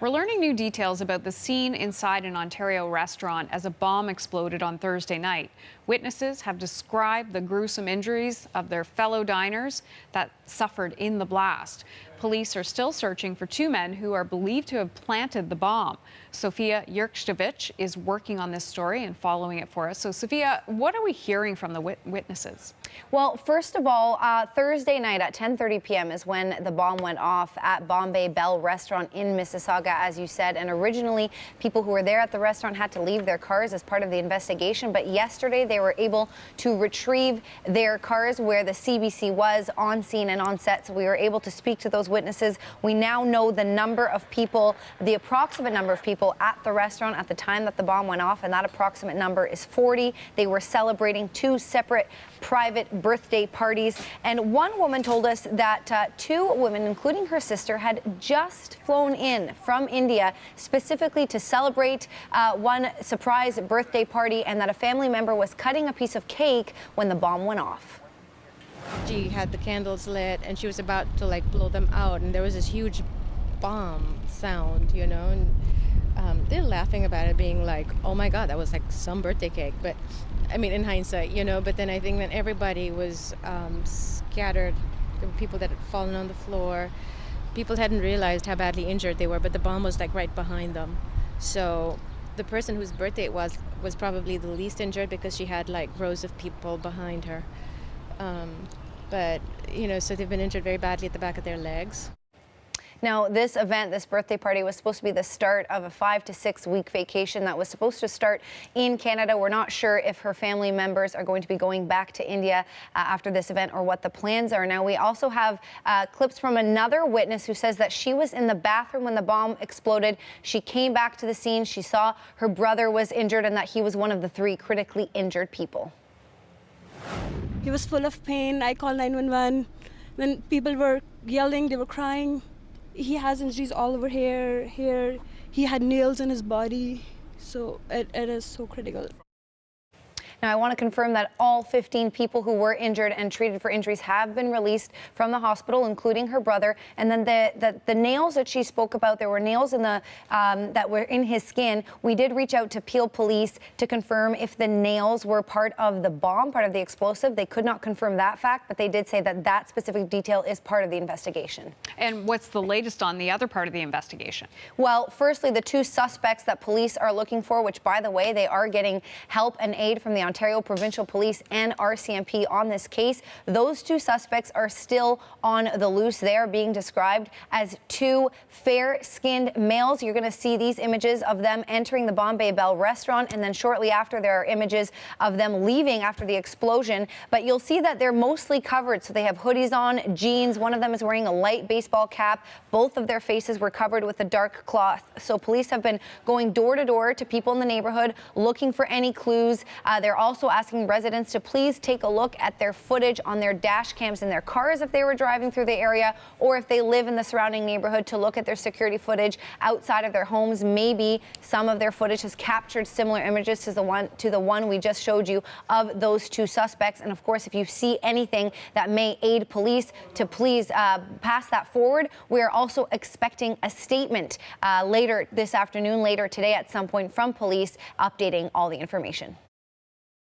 We're learning new details about the scene inside an Ontario restaurant as a bomb exploded on Thursday night. Witnesses have described the gruesome injuries of their fellow diners that suffered in the blast. Police are still searching for two men who are believed to have planted the bomb. Sofia Yurkshevich is working on this story and following it for us. So, Sofia, what are we hearing from the witnesses? Well, first of all, Thursday night at 10:30 p.m. is when the bomb went off at Bombay Bhel restaurant in Mississauga, as you said. And originally, people who were there at the restaurant had to leave their cars as part of the investigation. But yesterday, they were able to retrieve their cars where the CBC was on scene and on set. So we were able to speak to those witnesses. We now know the number of people, the approximate number of people at the restaurant at the time that the bomb went off, and that approximate number is 40. They were celebrating two separate private birthday parties, and one woman told us that two women, including her sister, had just flown in from India specifically to celebrate one surprise birthday party, and that a family member was cutting a piece of cake when the bomb went off. She had the candles lit and she was about to blow them out, and there was this huge bomb sound, and they're laughing about it, being like, oh my God, that was like some birthday cake. But I mean, in hindsight, but then I think that everybody was scattered. There were people that had fallen on the floor. People hadn't realized how badly injured they were, but the bomb was right behind them. So the person whose birthday it was probably the least injured because she had rows of people behind her. But so they've been injured very badly at the back of their legs. Now, this event, this birthday party, was supposed to be the start of a 5 to 6 week vacation that was supposed to start in Canada. We're not sure if her family members are going to be going back to India after this event or what the plans are. Now, we also have clips from another witness who says that she was in the bathroom when the bomb exploded. She came back to the scene. She saw her brother was injured and that he was one of the 3 critically injured people. He was full of pain. I called 911. When people were yelling, they were crying. He has injuries all over here. He had nails in his body. So it is so critical. Now, I want to confirm that all 15 people who were injured and treated for injuries have been released from the hospital, including her brother. And then the nails that she spoke about, there were nails in the that were in his skin. We did reach out to Peel Police to confirm if the nails were part of the bomb, part of the explosive. They could not confirm that fact, but they did say that that specific detail is part of the investigation. And what's the latest on the other part of the investigation? Well, firstly, the 2 suspects that police are looking for, which, by the way, they are getting help and aid from the Ontario Provincial Police and RCMP on this case. Those 2 suspects are still on the loose. They are being described as 2 fair-skinned males. You're going to see these images of them entering the Bombay Bhel restaurant, and then shortly after there are images of them leaving after the explosion. But you'll see that they're mostly covered, so they have hoodies on, jeans. One of them is wearing a light baseball cap. Both of their faces were covered with a dark cloth. So police have been going door to door to people in the neighborhood looking for any clues. They're also asking residents to please take a look at their footage on their dash cams in their cars if they were driving through the area, or if they live in the surrounding neighborhood, to look at their security footage outside of their homes. Maybe some of their footage has captured similar images to the one we just showed you of those 2 suspects. And of course, if you see anything that may aid police, to please pass that forward. We are also expecting a statement later this afternoon, later today at some point, from police updating all the information.